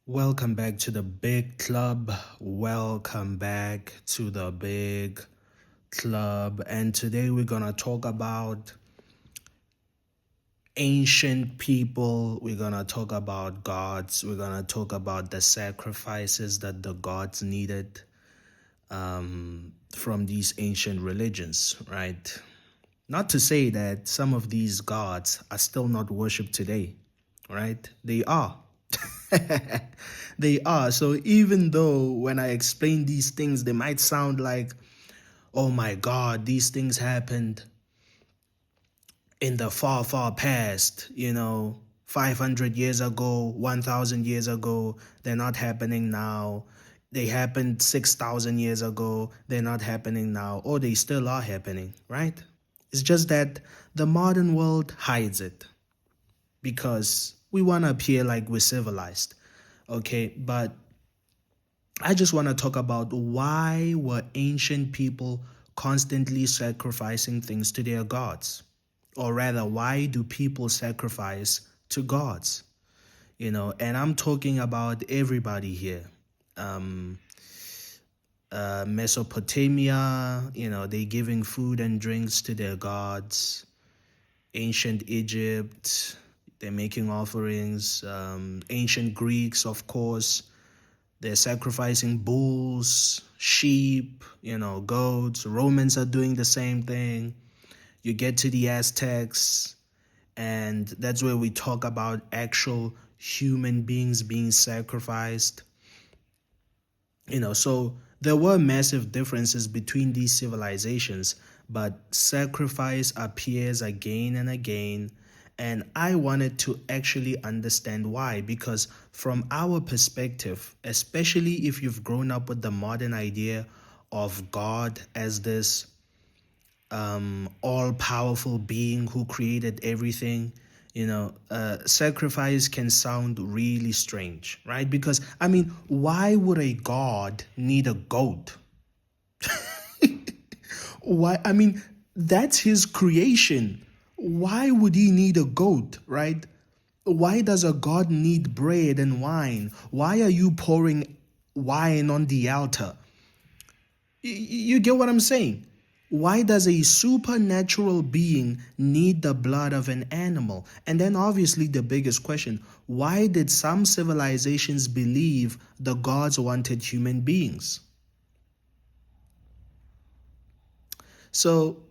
Welcome back to the big club. Welcome back to the big club. And today we're going to talk about ancient people. We're going to talk about gods. We're going to talk about the sacrifices that the gods needed from these ancient religions, right? Not to say that some of these gods are still not worshipped today, right? They are. They are. So even though when I explain these things, they might sound like, oh my God, these things happened in the far, far past, 500 years ago, 1,000 years ago, they're not happening now. They happened 6,000 years ago, they're not happening now, or they still are happening, right? It's just that the modern world hides it because we want to appear like we're civilized. Okay, but I just want to talk about why were ancient people constantly sacrificing things to their gods? Or rather, why do people sacrifice to gods? And I'm talking about everybody here. Mesopotamia, they giving food and drinks to their gods. Ancient Egypt, they're making offerings. Ancient Greeks, of course, they're sacrificing bulls, sheep, goats. Romans are doing the same thing. You get to the Aztecs, and that's where we talk about actual human beings being sacrificed. So there were massive differences between these civilizations, but sacrifice appears again and again. And I wanted to actually understand why, because from our perspective, especially if you've grown up with the modern idea of God as this all-powerful being who created everything, sacrifice can sound really strange, right? Because why would a god need a goat? Why? That's his creation. Why would he need a goat, right? Why does a god need bread and wine? Why are you pouring wine on the altar? You get what I'm saying? Why does a supernatural being need the blood of an animal? And then obviously the biggest question, why did some civilizations believe the gods wanted human beings? So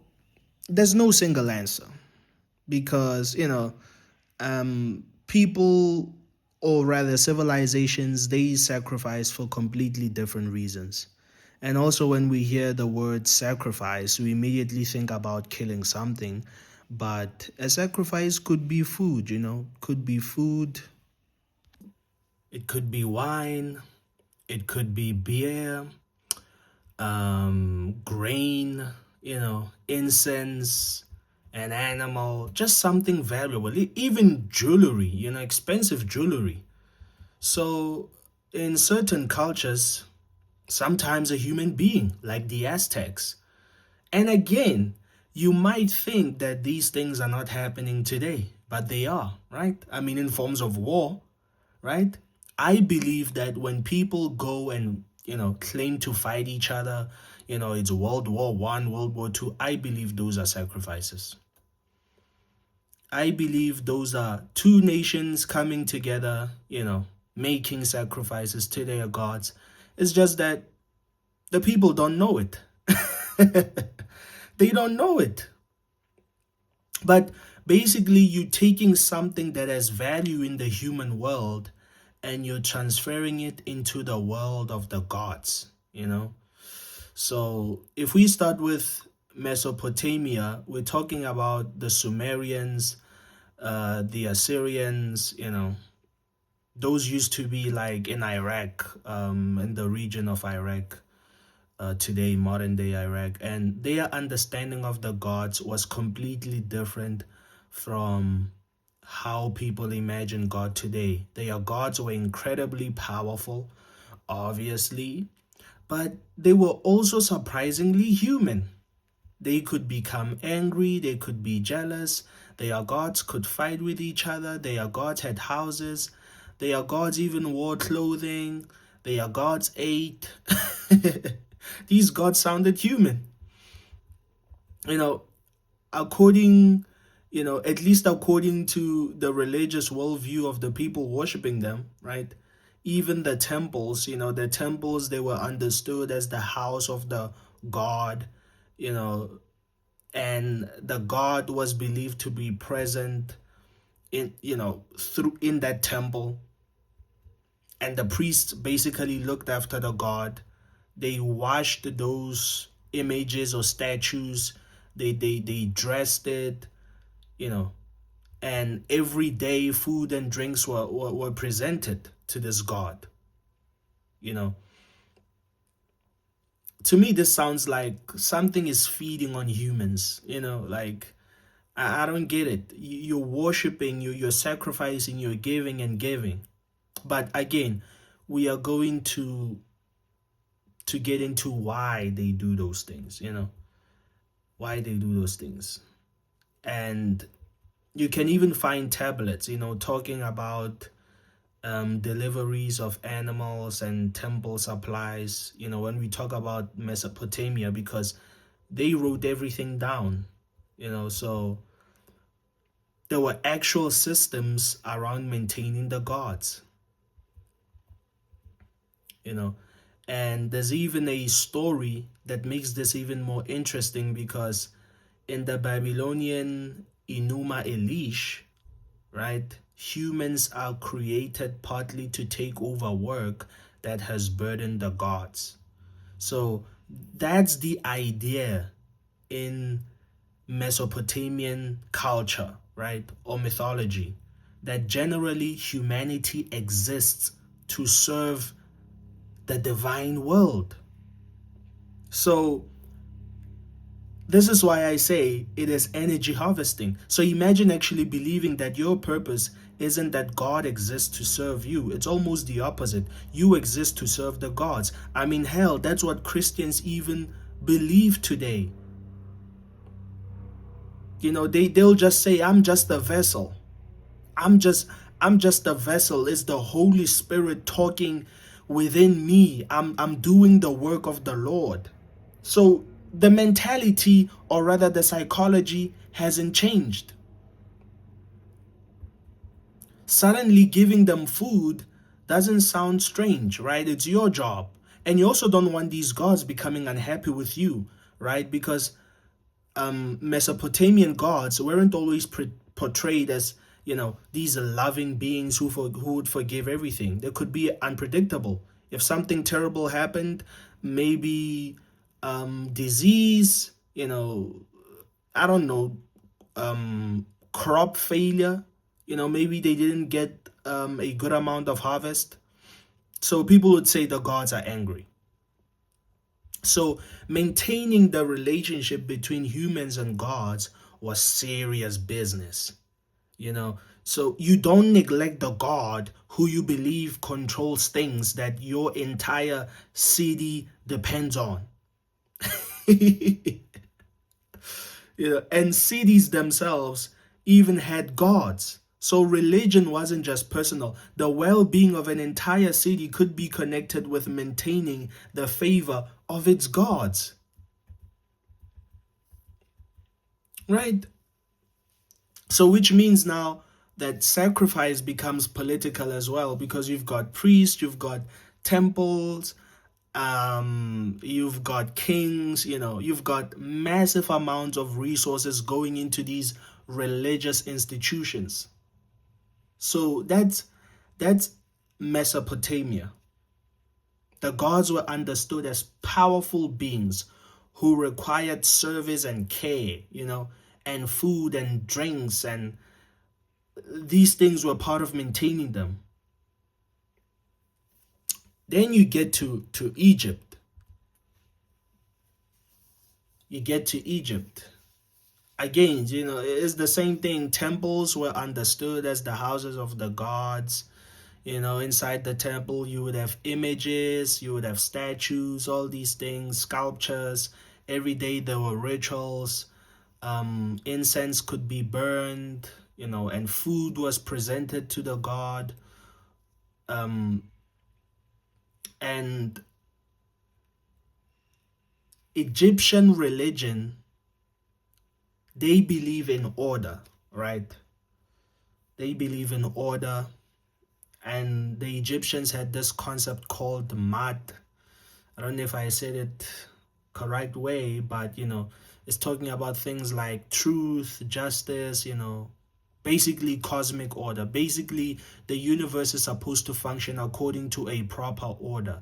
there's no single answer because, people, or rather civilizations, they sacrifice for completely different reasons. And also, when we hear the word sacrifice, we immediately think about killing something. But a sacrifice could be food, could be food, it could be wine, it could be beer, grain, incense, an animal, just something valuable, even jewelry, expensive jewelry. So, in certain cultures, sometimes a human being, like the Aztecs. And again, you might think that these things are not happening today, but they are, right? In forms of war, right? I believe that when people go and, claim to fight each other, it's World War One, World War Two, I believe those are sacrifices. I believe those are two nations coming together, making sacrifices to their gods. It's just that the people don't know it. They don't know it. But basically, you're taking something that has value in the human world and you're transferring it into the world of the gods. So if we start with Mesopotamia, we're talking about the Sumerians, the Assyrians, those used to be like in Iraq, in the region of Iraq, today, modern day Iraq, and their understanding of the gods was completely different from how people imagine God today. Their gods were incredibly powerful, obviously, but they were also surprisingly human. They could become angry, they could be jealous, their gods could fight with each other, their gods had houses, Their gods even wore clothing. Their gods ate. These gods sounded human. You know, according, at least according to the religious worldview of the people worshiping them, right? Even the temples, they were understood as the house of the god, you know, and the god was believed to be present through in that temple, and the priests basically looked after the god. They washed those images or statues. They dressed it, you know, and every day food and drinks were presented to this god, you know. To me, this sounds like something is feeding on humans, like I don't get it. You're worshiping, you're sacrificing, you're giving and giving. But again, we are going to get into why they do those things, why they do those things. And you can even find tablets, talking about deliveries of animals and temple supplies, when we talk about Mesopotamia, because they wrote everything down, so there were actual systems around maintaining the gods, and there's even a story that makes this even more interesting, because in the Babylonian Enuma Elish, right, humans are created partly to take over work that has burdened the gods. So that's the idea in Mesopotamian culture, right, or mythology, that generally humanity exists to serve the divine world. So this is why I say it is energy harvesting. So imagine actually believing that your purpose isn't that God exists to serve you. It's almost the opposite. You exist to serve the gods. I mean, hell, that's what Christians even believe today. They'll just say, I'm just a vessel. I'm just a vessel. It's the Holy Spirit talking within me. I'm doing the work of the Lord. So the mentality, or rather the psychology, hasn't changed. Suddenly giving them food doesn't sound strange, right? It's your job. And you also don't want these gods becoming unhappy with you, right? Because Mesopotamian gods weren't always portrayed as, these loving beings who would forgive everything. They could be unpredictable. If something terrible happened, maybe disease, I don't know, crop failure, maybe they didn't get a good amount of harvest. So people would say the gods are angry. So maintaining the relationship between humans and gods was serious business, So you don't neglect the God who you believe controls things that your entire city depends on. And cities themselves even had gods. So religion wasn't just personal. The well-being of an entire city could be connected with maintaining the favor of its gods. Right? So which means now that sacrifice becomes political as well, because you've got priests, you've got temples, you've got kings, you've got massive amounts of resources going into these religious institutions. So that's Mesopotamia. The gods were understood as powerful beings who required service and care, and food and drinks, and these things were part of maintaining them. Then you get to Egypt. You get to Egypt. Again, it's the same thing. Temples were understood as the houses of the gods. Inside the temple, you would have images, you would have statues, all these things, sculptures. Every day there were rituals. Incense could be burned, and food was presented to the god. And Egyptian religion, they believe in order, right? They believe in order. And the Egyptians had this concept called Mat. I don't know if I said it correct way, but it's talking about things like truth, justice, basically cosmic order. Basically, the universe is supposed to function according to a proper order,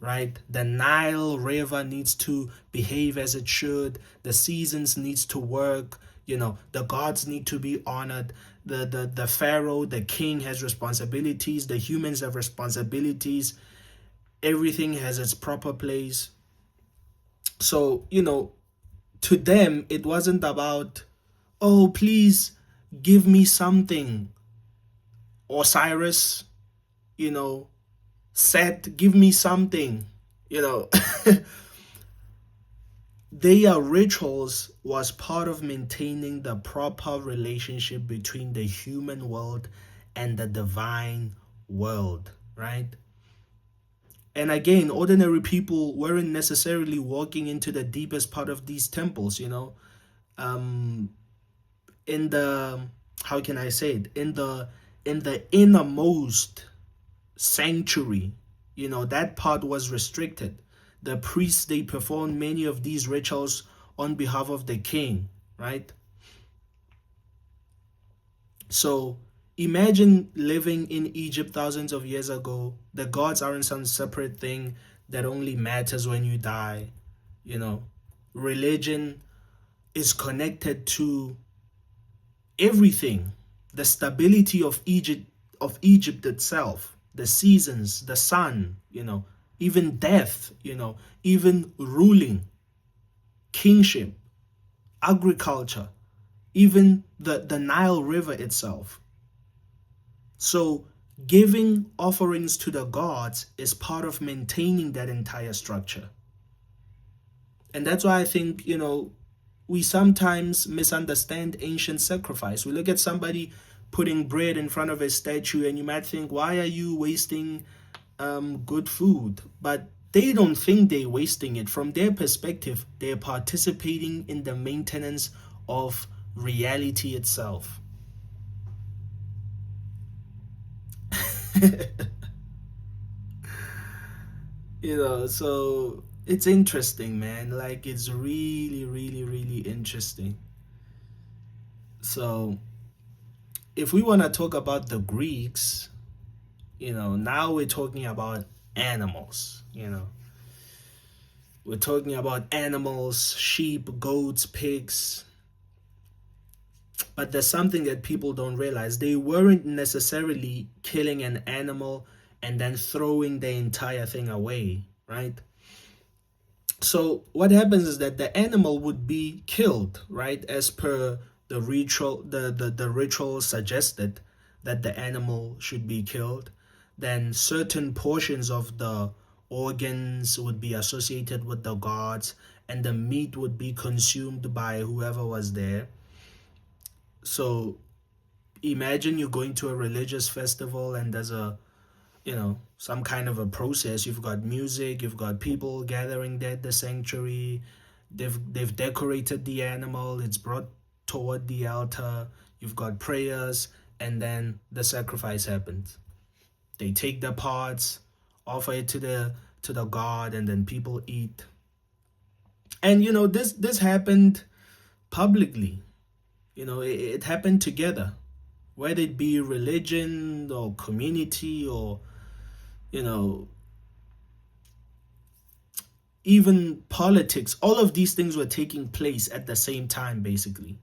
right? The Nile River needs to behave as it should. The seasons needs to work. The gods need to be honored. The pharaoh, the king has responsibilities. The humans have responsibilities. Everything has its proper place. So, to them, it wasn't about, oh, please give me something. Osiris, Set, give me something. Their rituals was part of maintaining the proper relationship between the human world and the divine world, right? And again, ordinary people weren't necessarily walking into the deepest part of these temples, um, in the, how can I say it, in the innermost sanctuary, that part was restricted. The priests, they performed many of these rituals on behalf of the king, right? So imagine living in Egypt thousands of years ago. The gods aren't some separate thing that only matters when you die. Religion is connected to everything. The stability of Egypt itself, the seasons, the sun, even death, even ruling, kingship, agriculture, even the Nile River itself. So giving offerings to the gods is part of maintaining that entire structure. And that's why I think, we sometimes misunderstand ancient sacrifice. We look at somebody putting bread in front of a statue and you might think, why are you wasting good food? But they don't think they're wasting it. From their perspective, they're participating in the maintenance of reality itself. So it's interesting, man. Like, it's really, really, really interesting. So if we want to talk about the Greeks, now we're talking about animals. We're talking about animals, sheep, goats, pigs. But there's something that people don't realize. They weren't necessarily killing an animal and then throwing the entire thing away, right? So what happens is that the animal would be killed, right? As per the ritual, the ritual suggested that the animal should be killed. Then certain portions of the organs would be associated with the gods, and the meat would be consumed by whoever was there. So imagine you're going to a religious festival and there's some kind of a process. You've got music, you've got people gathering there at the sanctuary. They've decorated the animal, it's brought toward the altar. You've got prayers, and then the sacrifice happens. They take the parts, offer it to the god, and then people eat. And this happened publicly. It happened together, whether it be religion or community or even politics. All of these things were taking place at the same time, basically.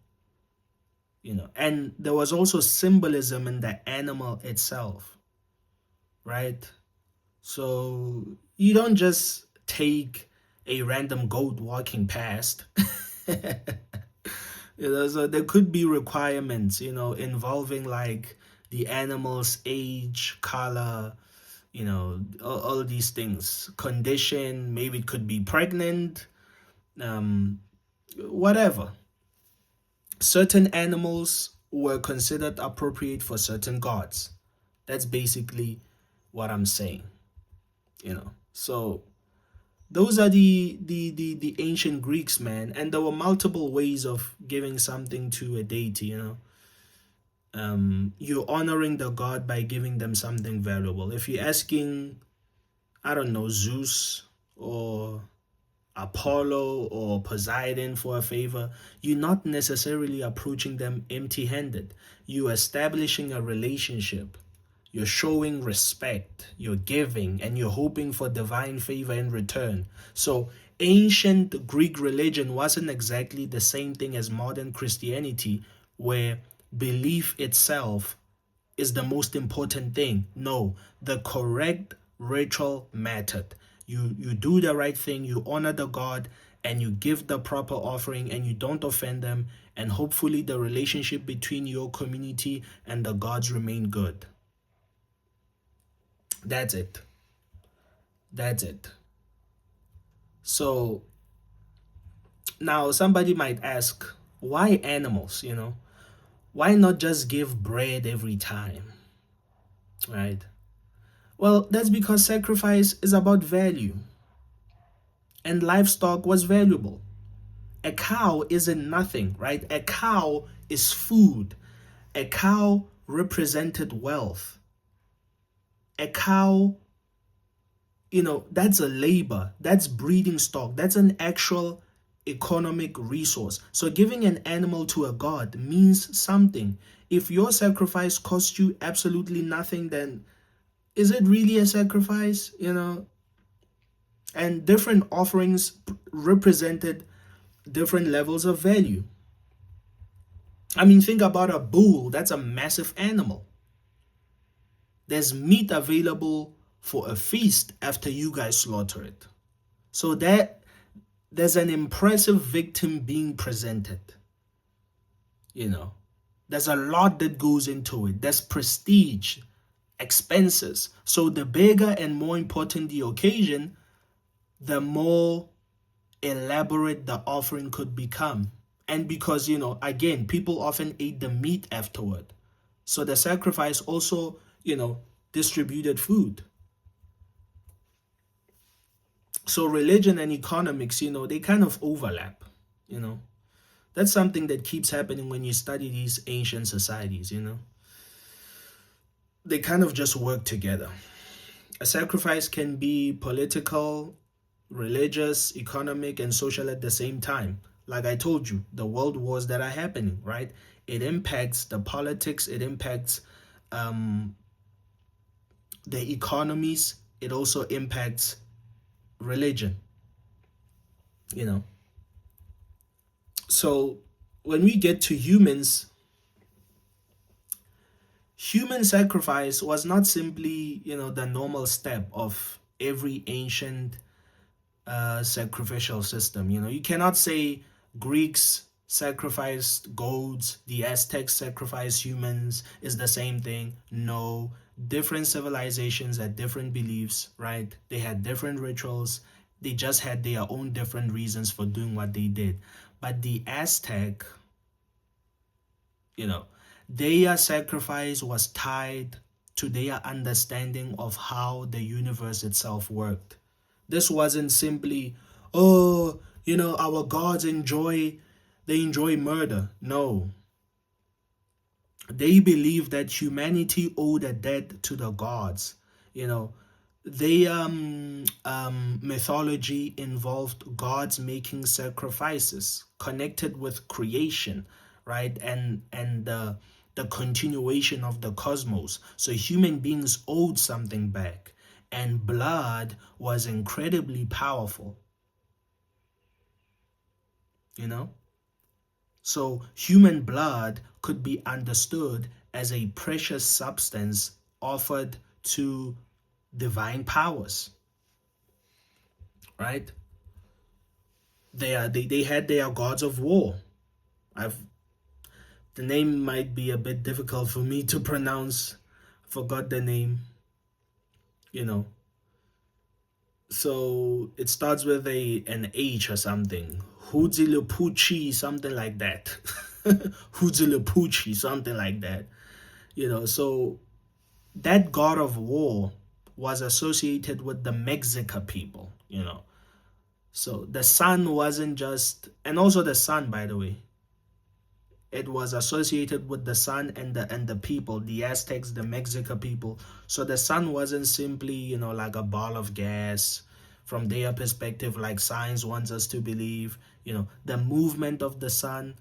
And there was also symbolism in the animal itself, right? So you don't just take a random goat walking past. So there could be requirements, involving like the animal's age, color, all these things, condition. Maybe it could be pregnant, whatever. Certain animals were considered appropriate for certain gods. That's basically what I'm saying, So those are the ancient Greeks, man, and there were multiple ways of giving something to a deity. You're honoring the god by giving them something valuable. If you're asking, I don't know, Zeus or Apollo or Poseidon for a favor, you're not necessarily approaching them empty handed. You're establishing a relationship. You're showing respect, you're giving, and you're hoping for divine favor in return. So, ancient Greek religion wasn't exactly the same thing as modern Christianity, where belief itself is the most important thing. No, the correct ritual method. You do the right thing, you honor the God, and you give the proper offering, and you don't offend them, and hopefully the relationship between your community and the gods remain good. That's it. That's it. So now somebody might ask, why animals, Why not just give bread every time, right? Well, that's because sacrifice is about value, and livestock was valuable. A cow isn't nothing, right? A cow is food. A cow represented wealth. A cow, that's a labor, that's breeding stock, that's an actual economic resource. So giving an animal to a god means something. If your sacrifice costs you absolutely nothing, then is it really a sacrifice? And different offerings represented different levels of value. I mean, think about a bull. That's a massive animal. There's meat available for a feast after you guys slaughter it. So there's an impressive victim being presented. There's a lot that goes into it. There's prestige, expenses. So the bigger and more important the occasion, the more elaborate the offering could become. And because, again, people often ate the meat afterward. So the sacrifice also, distributed food. So religion and economics, they kind of overlap, That's something that keeps happening when you study these ancient societies, They kind of just work together. A sacrifice can be political, religious, economic, and social at the same time. Like I told you, the world wars that are happening, right? It impacts the politics, it impacts the economies, it also impacts religion, So when we get to humans, human sacrifice was not simply, the normal step of every ancient sacrificial system. You cannot say Greeks sacrificed goats, the Aztecs sacrificed humans is the same thing. No, different civilizations had different beliefs, right? They had different rituals. They just had their own different reasons for doing what they did. But the Aztec, their sacrifice was tied to their understanding of how the universe itself worked. This wasn't simply, our gods enjoy murder. No. They believe that humanity owed a debt to the gods. Their mythology involved gods making sacrifices connected with creation, right? And the continuation of the cosmos. So human beings owed something back, and blood was incredibly powerful. So human blood could be understood as a precious substance offered to divine powers, right? They had their gods of war. The name might be a bit difficult for me to pronounce. Forgot the name. So it starts with an H or something. Huitzilopochtli, something like that. Huitzilopochtli, something like that. So that god of war was associated with the Mexica people, you know. So the sun wasn't just, and also the sun, by the way, it was associated with the sun and the people, the Aztecs, the Mexica people. So the sun wasn't simply, you know, like a ball of gas from their perspective, like science wants us to believe. You know, the movement of the sun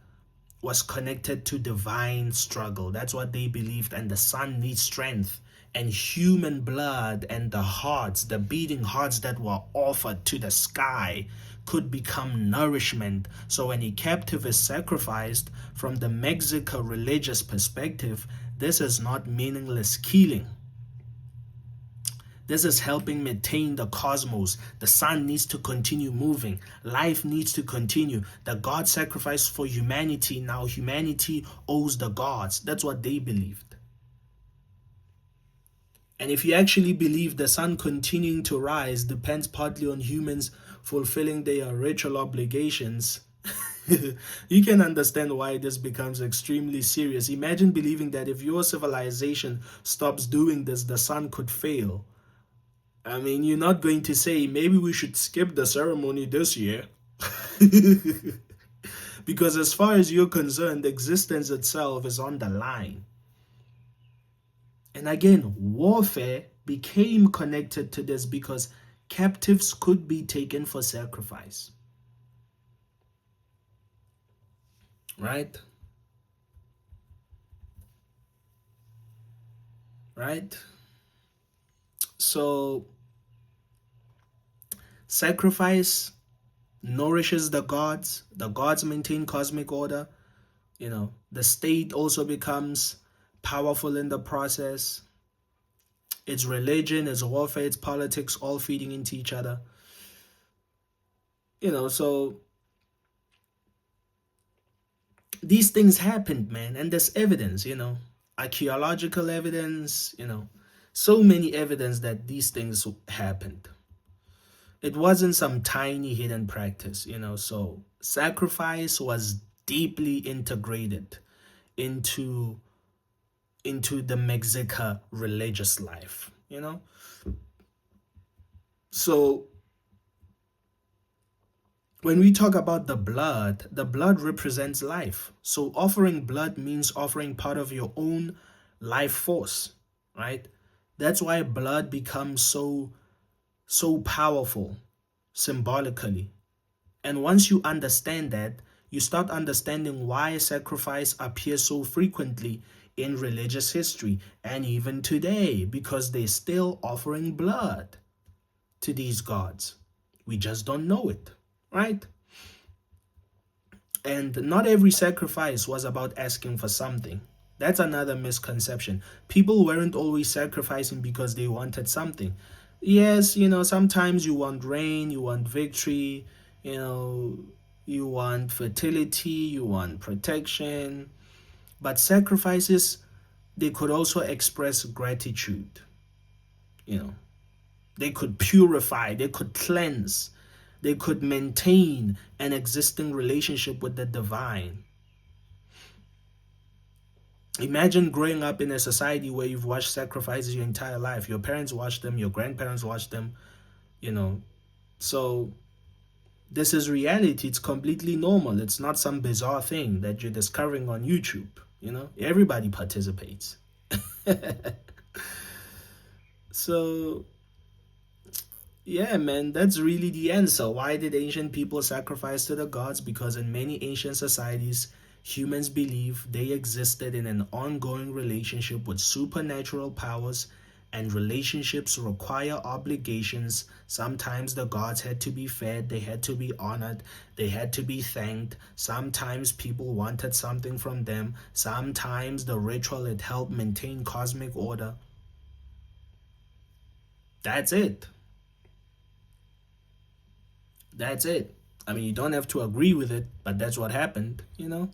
was connected to divine struggle. That's what they believed. And the sun needs strength. And human blood and the hearts, the beating hearts that were offered to the sky, could become nourishment. So when a captive is sacrificed, from the Mexican religious perspective, this is not meaningless killing. This is helping maintain the cosmos. The sun needs to continue moving. Life needs to continue. The God sacrificed for humanity. Now humanity owes the gods. That's what they believed. And if you actually believe the sun continuing to rise depends partly on humans fulfilling their ritual obligations, you can understand why this becomes extremely serious. Imagine believing that if your civilization stops doing this, the sun could fail. I mean, you're not going to say, maybe we should skip the ceremony this year. Because as far as you're concerned, existence itself is on the line. And again, warfare became connected to this because captives could be taken for sacrifice. Right? Right? So, sacrifice nourishes the gods maintain cosmic order. You know, the state also becomes powerful in the process. It's religion, it's warfare, it's politics, all feeding into each other. You know, so these things happened, man, and there's evidence, you know, archaeological evidence, you know, so many evidence that these things happened. It wasn't some tiny hidden practice, you know, so sacrifice was deeply integrated into the Mexica religious life, you know. So when we talk about the blood represents life. So offering blood means offering part of your own life force, right? That's why blood becomes so powerful symbolically. And once you understand that, you start understanding why sacrifice appears so frequently in religious history and even today, because they're still offering blood to these gods. We just don't know it, right? And not every sacrifice was about asking for something. That's another misconception. People weren't always sacrificing because they wanted something. Yes, you know, sometimes you want rain, you want victory, you know, you want fertility, you want protection. But sacrifices, they could also express gratitude. You know, they could purify, they could cleanse, they could maintain an existing relationship with the divine. Imagine growing up in a society where you've watched sacrifices your entire life. Your parents watched them, your grandparents watched them, you know. So this is reality. It's completely normal. It's not some bizarre thing that you're discovering on YouTube, you know. Everybody participates. So yeah, man, that's really the answer. Why did ancient people sacrifice to the gods? Because in many ancient societies, humans believe they existed in an ongoing relationship with supernatural powers, and relationships require obligations. Sometimes the gods had to be fed, they had to be honored, they had to be thanked. Sometimes people wanted something from them. Sometimes the ritual had helped maintain cosmic order. That's it. That's it. I mean, you don't have to agree with it, but that's what happened, you know?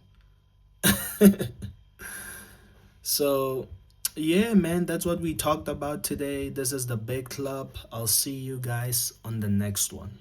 So, yeah, man, that's what we talked about today. This is the Big Club. I'll see you guys on the next one.